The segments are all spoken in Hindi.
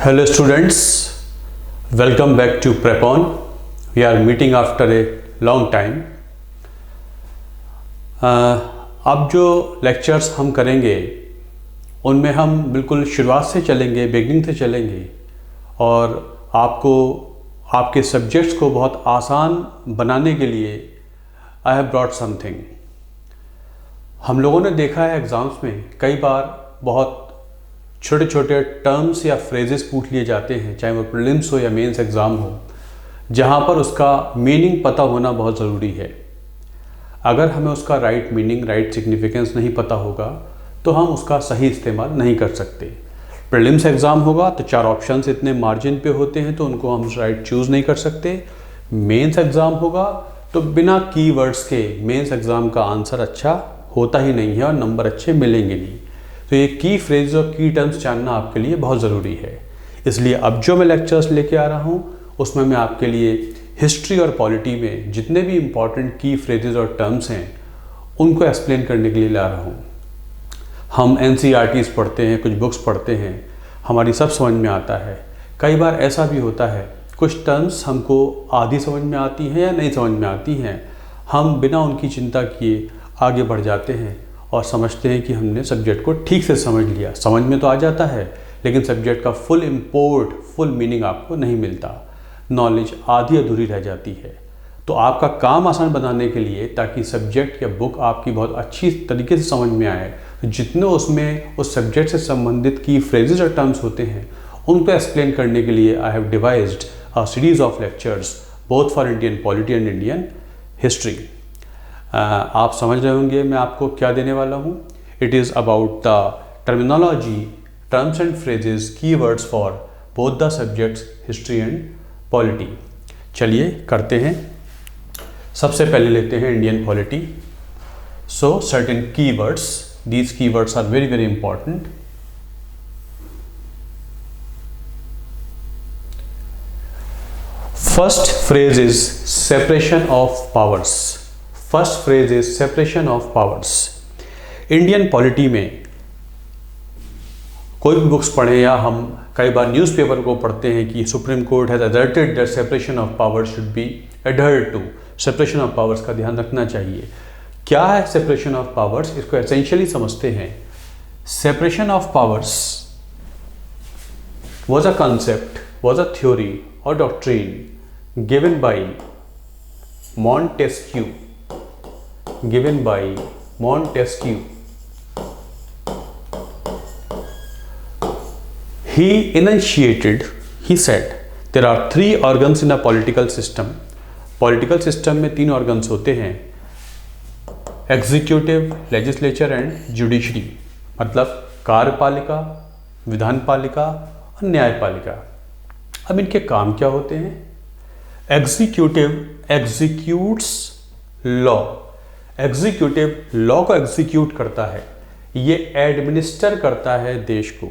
Hello students, welcome back to Prepon. We are meeting after a long time. अब जो लेक्चर्स हम करेंगे उनमें हम बिल्कुल शुरुआत से चलेंगे, बिगनिंग से चलेंगे और आपको आपके सब्जेक्ट्स को बहुत आसान बनाने के लिए आई हैव ब्रॉट समथिंग। हम लोगों ने देखा है एग्ज़ाम्स में कई बार बहुत छोटे छोटे टर्म्स या फ्रेजेस पूछ लिए जाते हैं, चाहे वो प्रीलिम्स हो या मेंस एग्ज़ाम हो, जहाँ पर उसका मीनिंग पता होना बहुत ज़रूरी है। अगर हमें उसका राइट मीनिंग, राइट सिग्निफिकेंस नहीं पता होगा तो हम उसका सही इस्तेमाल नहीं कर सकते। प्रीलिम्स एग्ज़ाम होगा तो 4 ऑप्शंस इतने मार्जिन पे होते हैं तो उनको हम राइट चूज़ नहीं कर सकते। मेंस एग्ज़ाम होगा तो बिना कीवर्ड्स के मेंस एग्ज़ाम का आंसर अच्छा होता ही नहीं है और नंबर अच्छे मिलेंगे नहीं। तो ये की फ्रेज और की टर्म्स जानना आपके लिए बहुत ज़रूरी है। इसलिए अब जो मैं लेक्चर्स लेके आ रहा हूँ उसमें मैं आपके लिए हिस्ट्री और पॉलिटी में जितने भी इम्पॉर्टेंट की फ्रेजेस और टर्म्स हैं उनको एक्सप्लेन करने के लिए ला रहा हूँ। हम NCERTs पढ़ते हैं, कुछ बुक्स पढ़ते हैं, हमारी सब समझ में आता है। कई बार ऐसा भी होता है कुछ टर्म्स हमको आधी समझ में आती हैं या नहीं समझ में आती हैं, हम बिना उनकी चिंता किए आगे बढ़ जाते हैं और समझते हैं कि हमने सब्जेक्ट को ठीक से समझ लिया। समझ में तो आ जाता है लेकिन सब्जेक्ट का फुल इम्पोर्ट, फुल मीनिंग आपको नहीं मिलता, नॉलेज आधी अधूरी रह जाती है। तो आपका काम आसान बनाने के लिए, ताकि सब्जेक्ट या बुक आपकी बहुत अच्छी तरीके से समझ में आए, तो जितने उसमें उस सब्जेक्ट से संबंधित की फ्रेजेस और टर्म्स होते हैं उनको एक्सप्लेन करने के लिए I have devised a series of lectures both for Indian polity and Indian history. आप समझ रहे होंगे मैं आपको क्या देने वाला हूँ। It is about the terminology, terms and phrases, keywords for both the subjects history and polity. चलिए करते हैं। सबसे पहले लेते हैं Indian polity. So certain keywords, these keywords are very very important. First phrase is separation of powers. First phrase is separation of powers. Indian polity में कोई भी बुक्स पढ़ें या हम कई बार न्यूज़पेपर को पढ़ते हैं कि Supreme Court has asserted that separation of powers should be adhered to. Separation of powers का ध्यान रखना चाहिए। क्या है सेपरेशन ऑफ पावर्स, इसको एसेंशियली समझते हैं। Separation of powers was a concept, was a theory or doctrine given by Montesquieu. He enunciated, he said, there are 3 organs in a political system. Political system में 3 organs होते हैं, एग्जीक्यूटिव, लेजिस्लेचर एंड जुडिशरी। मतलब कार्यपालिका, विधानपालिका और न्यायपालिका। अब इनके काम क्या होते हैं? Executive executes law, executive law को एग्जीक्यूट करता है, ये एडमिनिस्टर करता है देश को,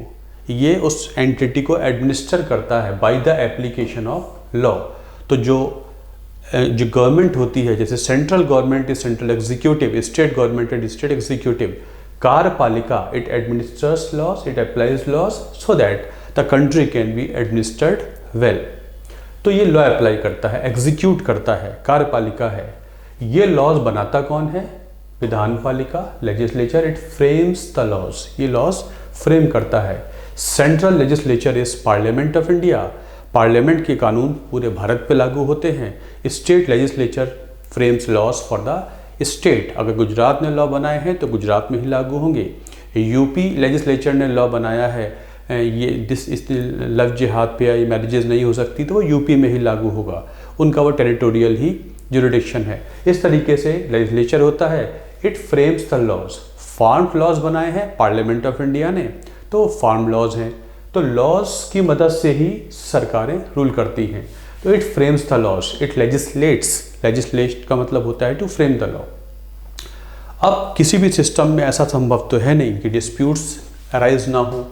ये उस एंटिटी को एडमिनिस्टर करता है by the application of law. तो जो गवर्नमेंट होती है, जैसे central government is central executive, state government is state executive, कार्यपालिका it administers laws, it applies laws so that the country can be administered well. तो ये लॉ अप्लाई करता है, एग्जीक्यूट करता है, कार्यपालिका है। ये लॉज बनाता कौन है? विधानपालिका, legislature, it frames the laws, ये लॉज फ्रेम करता है। Central legislature is parliament of India, parliament के कानून पूरे भारत पे लागू होते हैं। State legislature frames laws for the state, अगर गुजरात ने लॉ बनाए हैं तो गुजरात में ही लागू होंगे। यूपी लेजिस्लेचर ने लॉ बनाया है, ये इस लव जिहाद पे या मैरिजेस नहीं हो सकती तो वो यूपी में ही लागू होगा, उनका वो टेरिटोरियल ही जुरिडिक्शन है। इस तरीके से लेजिस्लेचर होता है, it frames the laws. Form laws बनाए हैं पार्लियामेंट ऑफ इंडिया ने, तो फार्म लॉज हैं, तो लॉज की मदद से ही सरकारें रूल करती हैं। तो it frames the laws, it legislates, legislate का मतलब होता है टू फ्रेम द लॉ। अब किसी भी सिस्टम में ऐसा संभव तो है नहीं कि डिस्प्यूट्स अराइज ना हो,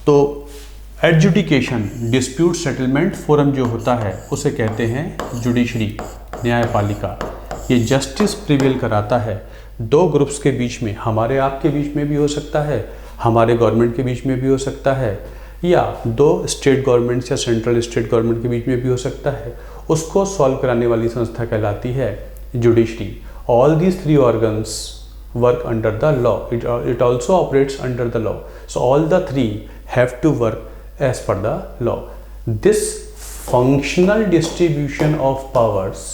तो एडजुडिकेशन, डिस्प्यूट सेटलमेंट फोरम जो होता है उसे कहते हैं जुडिशरी, न्यायपालिका। ये जस्टिस प्रिवेल कराता है 2 ग्रुप्स के बीच में, हमारे आपके बीच में भी हो सकता है, हमारे गवर्नमेंट के बीच में भी हो सकता है, या दो स्टेट गवर्नमेंट्स या सेंट्रल स्टेट गवर्नमेंट के बीच में भी हो सकता है, उसको सॉल्व कराने वाली संस्था कहलाती है judiciary. All these three organs work under the law. It also operates under the law. So all the three have to work as per the law. This functional distribution of powers,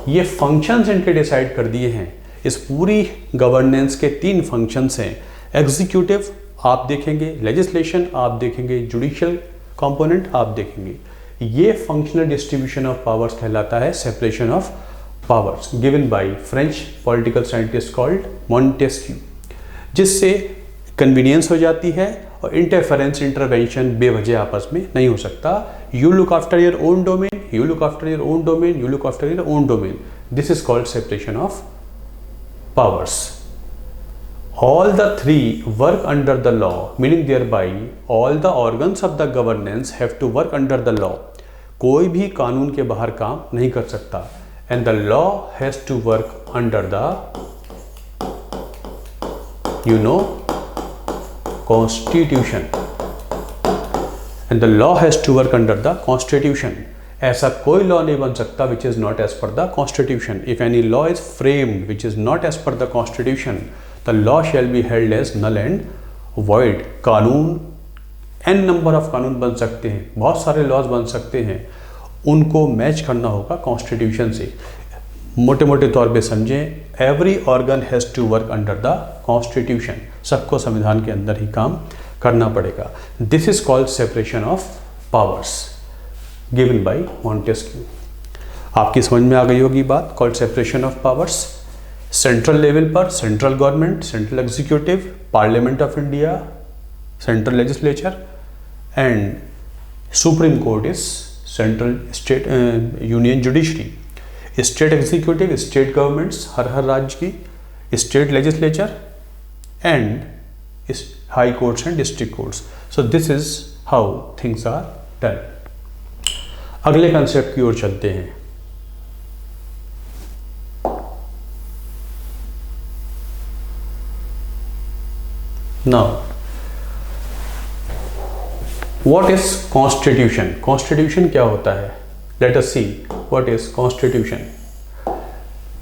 ये functions इनके डिसाइड कर दिए हैं। इस पूरी गवर्नेंस के 3 फंक्शंस हैं। एग्जीक्यूटिव आप देखेंगे, लेजिस्लेशन आप देखेंगे, जुडिशियल कंपोनेंट आप देखेंगे। ये फंक्शनल डिस्ट्रीब्यूशन ऑफ पावर्स कहलाता है separation of powers given by French political scientist called Montesquieu, जिससे कन्वीनियंस हो जाती है और इंटरफेरेंस इंटरवेंशन बेवजह आपस में नहीं हो सकता। You look after your own domain, you look after your own domain, you look after your own domain. This is called separation of powers. All the three work under the law, meaning thereby all the organs of the governance have to work under the law. कोई भी कानून के बाहर काम नहीं कर सकता। And the law has to work under the, constitution. And the law has to work under the constitution. ऐसा कोई लॉ नहीं बन सकता which is not as per the constitution. If any law is framed which is not as per the constitution, the law shall be held as null and void. कानून n नंबर ऑफ कानून बन सकते हैं, बहुत सारे लॉज बन सकते हैं, उनको मैच करना होगा कॉन्स्टिट्यूशन से। मोटे मोटे तौर पे समझें, every organ has to work under the constitution. सबको संविधान के अंदर ही काम करना पड़ेगा। This is called separation of powers given by Montesquieu. आपकी समझ में आ गई होगी बात, called separation of powers. Central level पर central government, central executive, parliament of India, central legislature and Supreme Court is central state union judiciary. State executive, state governments, हर राज्य की, state legislature and high courts and district courts. So this is how things are done. अगले कंसेप्ट की ओर चलते हैं। Now What is constitution? Constitution क्या होता है? Let us see what is constitution.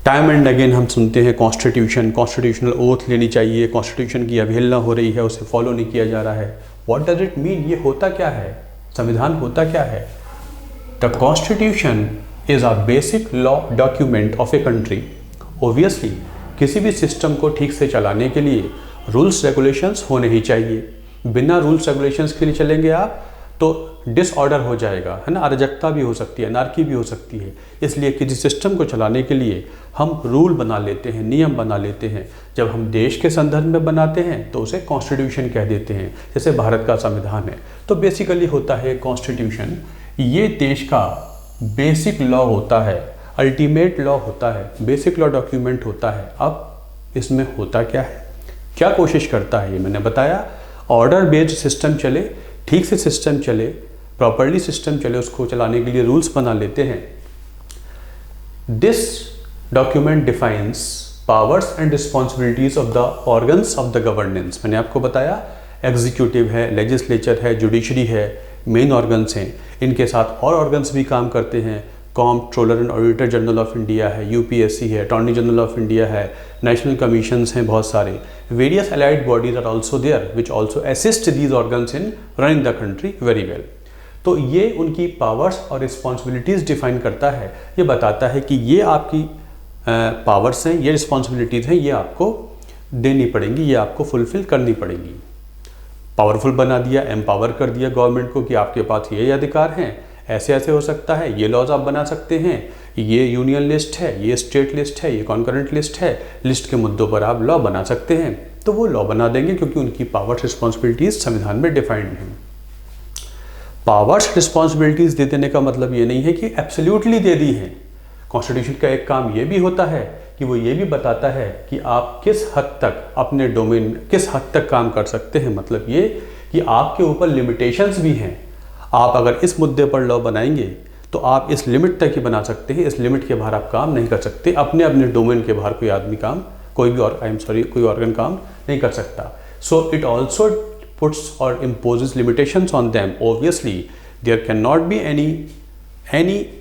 Time and again हम सुनते हैं कॉन्स्टिट्यूशन, कॉन्स्टिट्यूशनल ओथ लेनी चाहिए, कॉन्स्टिट्यूशन की अवहेलना हो रही है, उसे फॉलो नहीं किया जा रहा है। What does it mean? ये होता क्या है? संविधान होता क्या है? The constitution is a basic law document of a country. Obviously, किसी भी सिस्टम को ठीक से चलाने के लिए रूल्स रेगुलेशंस होने ही चाहिए। बिना रूल्स रेगुलेशंस के लिए चलेंगे आप तो डिसऑर्डर हो जाएगा, है ना, अराजकता भी हो सकती है, अनार्की भी हो सकती है। इसलिए किसी सिस्टम को चलाने के लिए हम रूल बना लेते हैं, नियम बना लेते हैं। जब हम देश के संदर्भ में बनाते हैं तो उसे कॉन्स्टिट्यूशन कह देते हैं, जैसे भारत का संविधान है। तो बेसिकली होता है कॉन्स्टिट्यूशन, ये देश का बेसिक लॉ होता है, अल्टीमेट लॉ होता है, बेसिक लॉ डॉक्यूमेंट होता है। अब इसमें होता क्या है, क्या कोशिश करता है, ये मैंने बताया। ऑर्डर बेस्ड सिस्टम चले, ठीक से सिस्टम चले, प्रॉपरली सिस्टम चले, उसको चलाने के लिए रूल्स बना लेते हैं। This document defines powers and responsibilities of the organs of the governance. मैंने आपको बताया एग्जीक्यूटिव है, लेजिस्लेचर है, जुडिशरी है, मेन ऑर्गन्स हैं। इनके साथ और ऑर्गन्स भी काम करते हैं। Comptroller and auditor general of India है, यूपीएससी है, अटॉर्नी जनरल ऑफ इंडिया है, नेशनल कमीशंस हैं बहुत सारे। Various allied bodies are also there which also assist these organs in running the country very well. तो ये उनकी पावर्स और रिस्पॉन्सिबिलिटीज़ डिफाइन करता है। ये बताता है कि ये आपकी पावर्स हैं, ये रिस्पॉन्सिबिलिटीज़ हैं, ये आपको देनी पड़ेंगी, ये आपको फुलफिल करनी पड़ेंगी। पावरफुल बना दिया, एम्पावर कर दिया गवर्नमेंट को कि आपके पास ये अधिकार हैं, ऐसे ऐसे हो सकता है, ये लॉज आप बना सकते हैं, ये यूनियन लिस्ट है, ये स्टेट लिस्ट है, ये कॉन्करेंट लिस्ट है, लिस्ट के मुद्दों पर आप लॉ बना सकते हैं। तो वो लॉ बना देंगे क्योंकि उनकी पावर्स रिस्पॉन्सिबिलिटीज संविधान में डिफाइंड हैं। पावर्स रिस्पॉन्सिबिलिटीज दे देने का मतलब ये नहीं है कि एब्सोल्युटली दे दी हैं। कॉन्स्टिट्यूशन का एक काम ये भी होता है कि वो ये भी बताता है कि आप किस हद तक अपने डोमेन में किस हद तक काम कर सकते हैं। मतलब ये कि आपके ऊपर लिमिटेशंस भी हैं। आप अगर इस मुद्दे पर लॉ बनाएंगे तो आप इस लिमिट तक ही बना सकते हैं, इस लिमिट के बाहर आप काम नहीं कर सकते। अपने अपने डोमेन के बाहर कोई ऑर्गन काम नहीं कर सकता। So it also puts or imposes limitations on them, obviously there cannot be any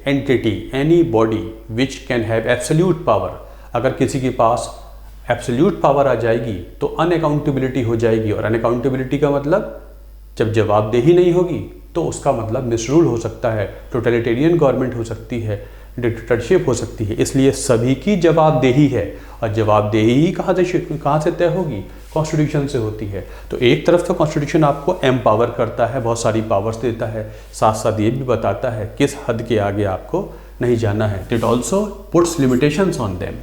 entity, any body which can have absolute power. अगर किसी के पास एब्सोल्यूट पावर आ जाएगी तो अनअकाउंटेबिलिटी हो जाएगी, और अनअकाउंटेबिलिटी का मतलब जब जवाबदेही नहीं होगी तो उसका मतलब मिसरूल हो सकता है, टोटलिटेरियन गवर्नमेंट हो सकती है, डिक्टेटरशिप हो सकती है। इसलिए सभी की जवाबदेही है, और जवाबदेही ही कहाँ से तय होगी? कॉन्स्टिट्यूशन से होती है। तो एक तरफ तो कॉन्स्टिट्यूशन आपको एम्पावर करता है, बहुत सारी पावर्स देता है, साथ साथ ये भी बताता है किस हद के आगे आपको नहीं जाना है। It also puts limitations on them.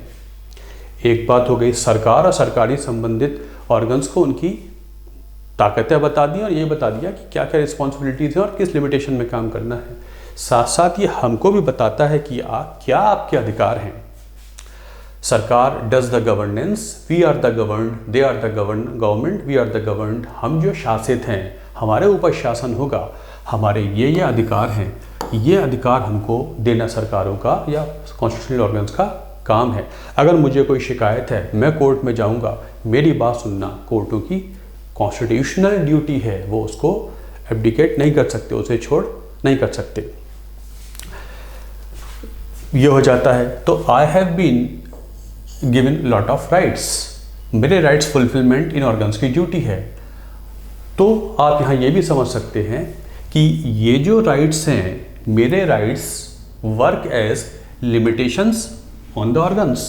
एक बात हो गई सरकार और सरकारी संबंधित ऑर्गन्स को उनकी ताकतें बता दी और ये बता दिया कि क्या क्या रिस्पॉन्सिबिलिटीज़ हैं और किस लिमिटेशन में काम करना है। साथ साथ ये हमको भी बताता है कि क्या आपके अधिकार हैं। सरकार does the governance, we are the governed, they are the government, we are the governed. हम जो शासित हैं, हमारे ऊपर शासन होगा, हमारे ये अधिकार हैं, ये अधिकार हमको देना सरकारों का या कॉन्स्टिट्यूशनल ऑर्गन्स का काम है। अगर मुझे कोई शिकायत है, मैं कोर्ट में जाऊंगा, मेरी बात सुनना कोर्टों की कॉन्स्टिट्यूशनल ड्यूटी है, वो उसको एब्डिकेट नहीं कर सकते, उसे छोड़ नहीं कर सकते। ये हो जाता है। तो I have been given lot of rights, मेरे राइट्स फुलफिलमेंट इन ऑर्गन्स की ड्यूटी है। तो आप यहाँ ये भी समझ सकते हैं कि ये जो राइट्स हैं, मेरे rights work as limitations on the organs.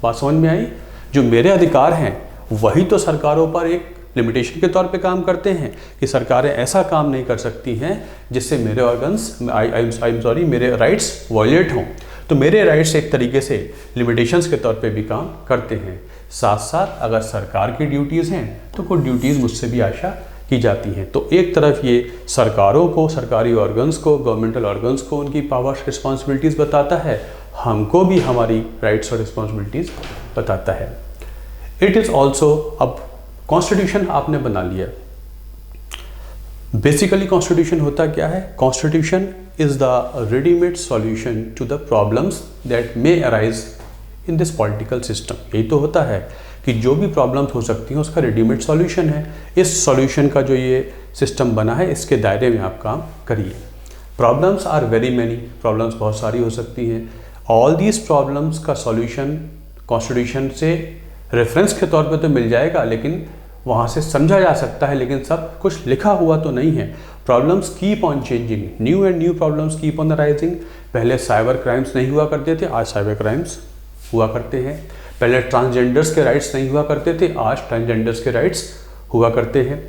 बात समझ में आई? जो मेरे अधिकार हैं वही तो सरकारों पर एक लिमिटेशन के तौर पे काम करते हैं कि सरकारें ऐसा काम नहीं कर सकती हैं जिससे मेरे ऑर्गन्स, मेरे राइट्स वॉयलेट हों। तो मेरे राइट्स एक तरीके से लिमिटेशंस के तौर पे भी काम करते हैं। साथ साथ अगर सरकार की ड्यूटीज़ हैं तो कुछ ड्यूटीज़ मुझसे भी आशा की जाती हैं। तो एक तरफ ये सरकारों को, सरकारी ऑर्गन्स को, गवर्नमेंटल ऑर्गन्स को उनकी पावर्स, रिस्पॉन्सिबिलिटीज़ बताता है, हमको भी हमारी राइट्स और रिस्पॉन्सिबिलिटीज़ बताता है। इट इज़ ऑल्सो, अब कॉन्स्टिट्यूशन आपने बना लिया। बेसिकली कॉन्स्टिट्यूशन होता क्या है? Constitution is the readymade solution to the problems that may arise in this political system. यही तो होता है कि जो भी प्रॉब्लम्स हो सकती हैं उसका रेडीमेड सॉल्यूशन है। इस सॉल्यूशन का जो ये सिस्टम बना है, इसके दायरे में आप काम करिए। Problems are very many, problems बहुत सारी हो सकती हैं। ऑल दीज प्रॉब्लम्स का सॉल्यूशन कॉन्स्टिट्यूशन से रेफरेंस के तौर पे तो मिल जाएगा, लेकिन वहाँ से समझा जा सकता है, लेकिन सब कुछ लिखा हुआ तो नहीं है। Problems keep on changing, new and new problems keep on rising. पहले साइबर क्राइम्स नहीं हुआ करते थे, आज साइबर क्राइम्स हुआ करते हैं। पहले ट्रांसजेंडर्स के राइट्स नहीं हुआ करते थे, आज ट्रांसजेंडर्स के राइट्स हुआ करते हैं।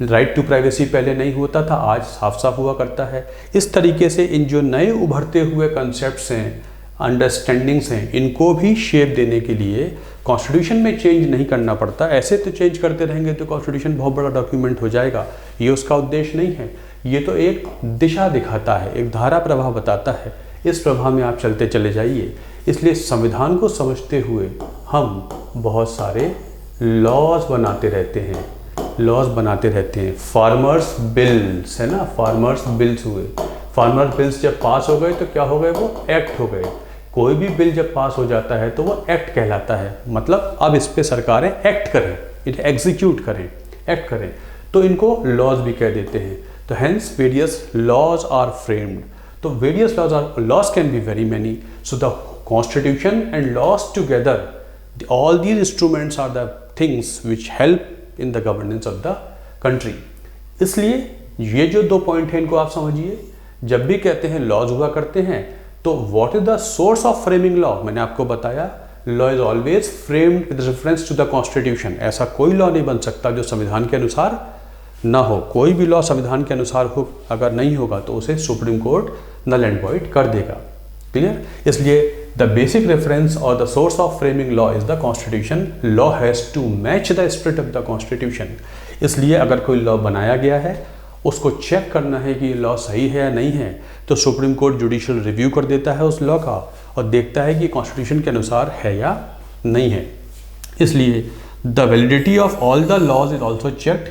राइट टू प्राइवेसी पहले नहीं होता था, आज साफ साफ हुआ करता है। इस तरीके से इन जो नए उभरते हुए कंसेप्ट्स हैं, अंडरस्टैंडिंग्स हैं, इनको भी शेप देने के लिए कॉन्स्टिट्यूशन में चेंज नहीं करना पड़ता। ऐसे तो चेंज करते रहेंगे तो कॉन्स्टिट्यूशन बहुत बड़ा डॉक्यूमेंट हो जाएगा, ये उसका उद्देश्य नहीं है। ये तो एक दिशा दिखाता है, एक धारा प्रवाह बताता है, इस प्रवाह में आप चलते चले जाइए। इसलिए संविधान को समझते हुए हम बहुत सारे लॉज बनाते रहते हैं, लॉज बनाते रहते हैं। फार्मर्स बिल्स है ना, फार्मर्स बिल्स हुए, फार्मर्स बिल्स जब पास हो गए तो क्या हो गए? वो एक्ट हो गए। कोई भी बिल जब पास हो जाता है तो वो एक्ट कहलाता है, मतलब अब इस पे सरकारें एक्ट करें, इन्हें एग्जीक्यूट करें, एक्ट करें, तो इनको लॉज भी कह देते हैं। तो hence various laws are framed. तो various laws can be very many. So the constitution and laws together, all these instruments are the things which help in the governance of the country. इसलिए ये जो दो पॉइंट हैं इनको आप समझिए। जब भी कहते हैं लॉज हुआ करते हैं तो what is the source of framing law? मैंने आपको बताया law is always framed with reference to the constitution. ऐसा कोई लॉ नहीं बन सकता जो संविधान के अनुसार ना हो। कोई भी लॉ संविधान के अनुसार हो अगर नहीं होगा तो उसे supreme court null and void कर देगा। क्लियर? इसलिए द बेसिक रेफरेंस और the source of framing law is the constitution. Law has to match the spirit of the constitution. इसलिए अगर कोई लॉ बनाया गया है, उसको चेक करना है कि लॉ सही है या नहीं है, तो सुप्रीम कोर्ट जुडिशियल रिव्यू कर देता है उस लॉ का और देखता है कि कॉन्स्टिट्यूशन के अनुसार है या नहीं है। इसलिए the validity of all the laws is also checked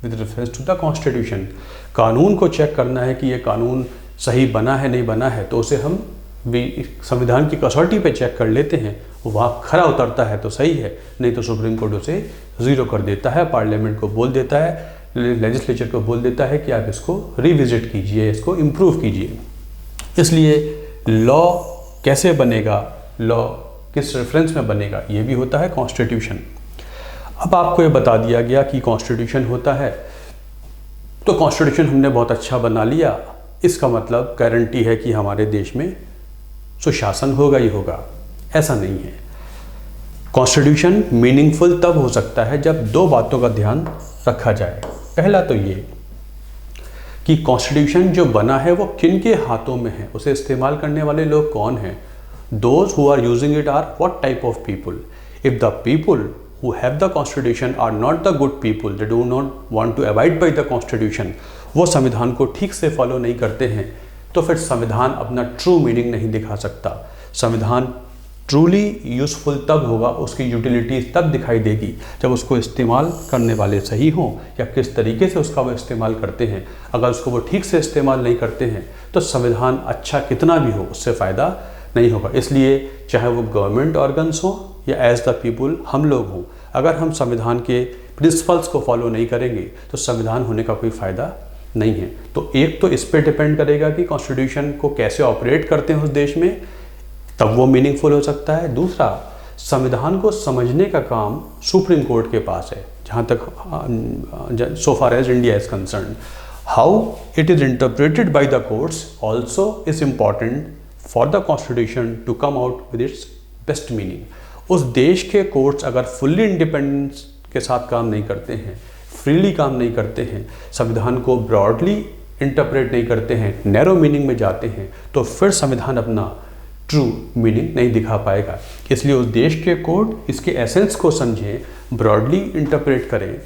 with reference to the constitution. कानून को चेक करना है कि ये कानून सही बना है नहीं बना है, तो उसे हम भी संविधान की कसौटी पे चेक कर लेते हैं। वहाँ खरा उतरता है तो सही है, नहीं तो सुप्रीम कोर्ट उसे ज़ीरो कर देता है, पार्लियामेंट को बोल देता है लेजिस्लेचर को बोल देता है कि आप इसको रिविजिट कीजिए, इसको इम्प्रूव कीजिए। इसलिए लॉ कैसे बनेगा, लॉ किस रेफरेंस में बनेगा, ये भी होता है कॉन्स्टिट्यूशन। अब आपको ये बता दिया गया कि कॉन्स्टिट्यूशन होता है, तो कॉन्स्टिट्यूशन हमने बहुत अच्छा बना लिया, इसका मतलब गारंटी है कि हमारे देश में सुशासन होगा ही होगा, ऐसा नहीं है। कॉन्स्टिट्यूशन मीनिंगफुल तब हो सकता है जब दो बातों का ध्यान रखा जाए। पहला तो ये कि कॉन्स्टिट्यूशन जो बना है वो किन के हाथों में है, उसे इस्तेमाल करने वाले लोग कौन हैं। Those who are using it are what type of people. If the people who have the constitution are not the good people, they do not want to abide by the constitution, वो संविधान को ठीक से फॉलो नहीं करते हैं, तो फिर संविधान अपना ट्रू मीनिंग नहीं दिखा सकता। संविधान ट्रूली यूज़फुल तब होगा, उसकी यूटिलिटी तब दिखाई देगी जब उसको इस्तेमाल करने वाले सही हों या किस तरीके से उसका वो इस्तेमाल करते हैं। अगर उसको वो ठीक से इस्तेमाल नहीं करते हैं तो संविधान अच्छा कितना भी हो उससे फ़ायदा नहीं होगा। इसलिए चाहे वो गवर्नमेंट ऑर्गन्स हो या एज द पीपुल हम लोग हों, अगर हम संविधान के प्रिंसिपल्स को फॉलो नहीं करेंगे तो संविधान होने का कोई फ़ायदा नहीं है। तो एक तो इस पे डिपेंड करेगा कि कॉन्स्टिट्यूशन को कैसे ऑपरेट करते हैं उस देश में, तब वो मीनिंगफुल हो सकता है। दूसरा, संविधान को समझने का काम सुप्रीम कोर्ट के पास है, जहाँ तक so far as India is concerned. How it is interpreted by the courts also is important for the constitution to come out with its best meaning. उस देश के कोर्ट्स अगर फुल्ली इंडिपेंडेंस के साथ काम नहीं करते हैं, फ्रीली काम नहीं करते हैं, संविधान को ब्रॉडली इंटरप्रेट नहीं करते हैं, नैरो मीनिंग में जाते हैं, तो फिर संविधान अपना ट्रू मीनिंग नहीं दिखा पाएगा। इसलिए उस देश के कोर्ट इसके एसेंस को समझें, ब्रॉडली इंटरप्रेट करें,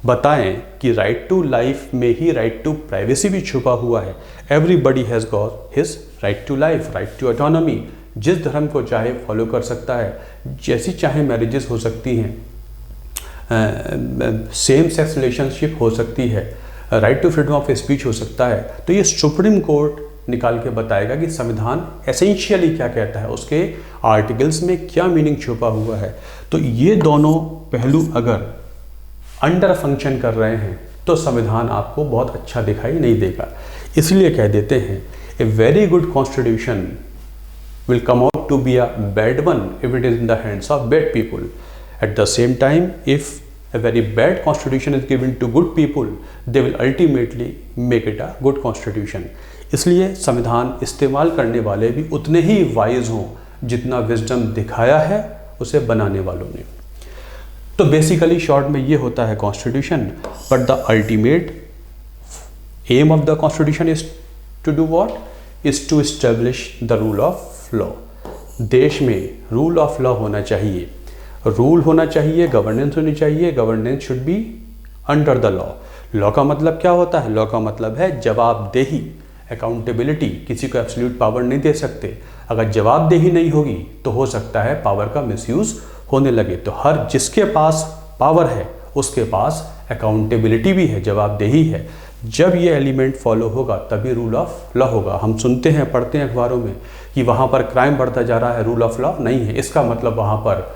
बताएं कि राइट टू लाइफ में ही राइट टू प्राइवेसी भी छुपा हुआ है। Everybody has got his right to life, right to autonomy. जिस धर्म को चाहे फॉलो कर सकता है, जैसी चाहे मैरिजेस हो सकती हैं, सेम सेक्स रिलेशनशिप हो सकती है, right to freedom of speech हो सकता है। तो ये सुप्रीम कोर्ट निकाल के बताएगा कि संविधान एसेंशियली क्या कहता है, उसके आर्टिकल्स में क्या मीनिंग छुपा हुआ है। तो ये दोनों पहलू अगर अंडर फंक्शन कर रहे हैं तो संविधान आपको बहुत अच्छा दिखाई नहीं देगा। इसलिए कह देते हैं a very good constitution will come out to be a bad one if it is in the hands of bad people. At the same time, if a very bad constitution is given to good people, they will ultimately make it a good constitution. इसलिए संविधान इस्तेमाल करने वाले भी उतने ही वाइज हों जितना विजडम दिखाया है उसे बनाने वालों ने। तो बेसिकली शॉर्ट में ये होता है constitution, but the ultimate aim of the constitution is to do what, is to establish the rule of law. देश में रूल ऑफ लॉ होना चाहिए, रूल होना चाहिए, गवर्नेंस होनी चाहिए, governance should be under the law. Law का मतलब क्या होता है? लॉ का मतलब है जवाबदेही, अकाउंटेबिलिटी। किसी को एब्सोल्यूट पावर नहीं दे सकते। अगर जवाबदेही नहीं होगी तो हो सकता है पावर का मिसयूज होने लगे। तो हर जिसके पास पावर है उसके पास अकाउंटेबिलिटी भी है, जवाबदेही है। जब ये एलिमेंट फॉलो होगा तभी रूल ऑफ लॉ होगा। हम सुनते हैं, पढ़ते हैं अखबारों में कि वहाँ पर क्राइम बढ़ता जा रहा है, रूल ऑफ लॉ नहीं है। इसका मतलब वहाँ पर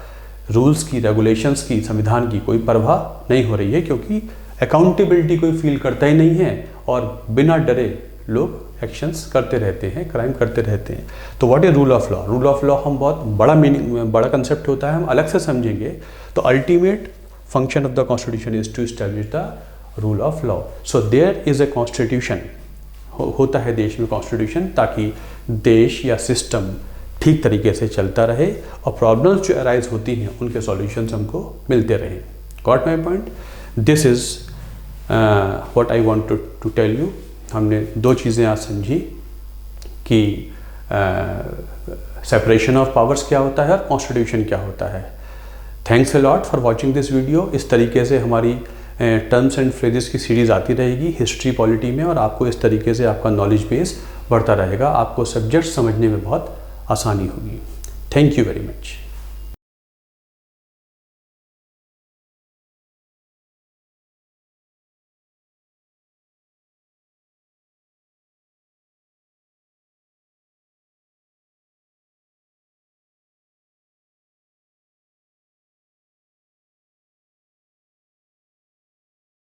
रूल्स की, रेगुलेशंस की, संविधान की कोई परवाह नहीं हो रही है, क्योंकि अकाउंटेबिलिटी कोई फील करता ही नहीं है और बिना डरे लोग एक्शंस करते रहते हैं, क्राइम करते रहते हैं। तो what is rule of law? Rule of law हम बहुत बड़ा मीनिंग, बड़ा कंसेप्ट होता है, हम अलग से समझेंगे। तो ultimate function of the constitution is to establish the rule of law. So there is a constitution, होता है देश में कॉन्स्टिट्यूशन, ताकि देश या सिस्टम ठीक तरीके से चलता रहे और प्रॉब्लम्स जो अराइज होती हैं उनके सॉल्यूशंस हमको मिलते रहें। Got my point? This is what I want to tell you. हमने दो चीज़ें आज समझी कि सेपरेशन ऑफ पावर्स क्या होता है और कॉन्स्टिट्यूशन क्या होता है। Thanks a lot for watching this video. इस तरीके से हमारी टर्म्स एंड फ्रेजेस की सीरीज़ आती रहेगी हिस्ट्री पॉलिटी में, और आपको इस तरीके से आपका नॉलेज बेस बढ़ता रहेगा। आपको सब्जेक्ट समझने में बहुत आसानी होगी। Thank you very much.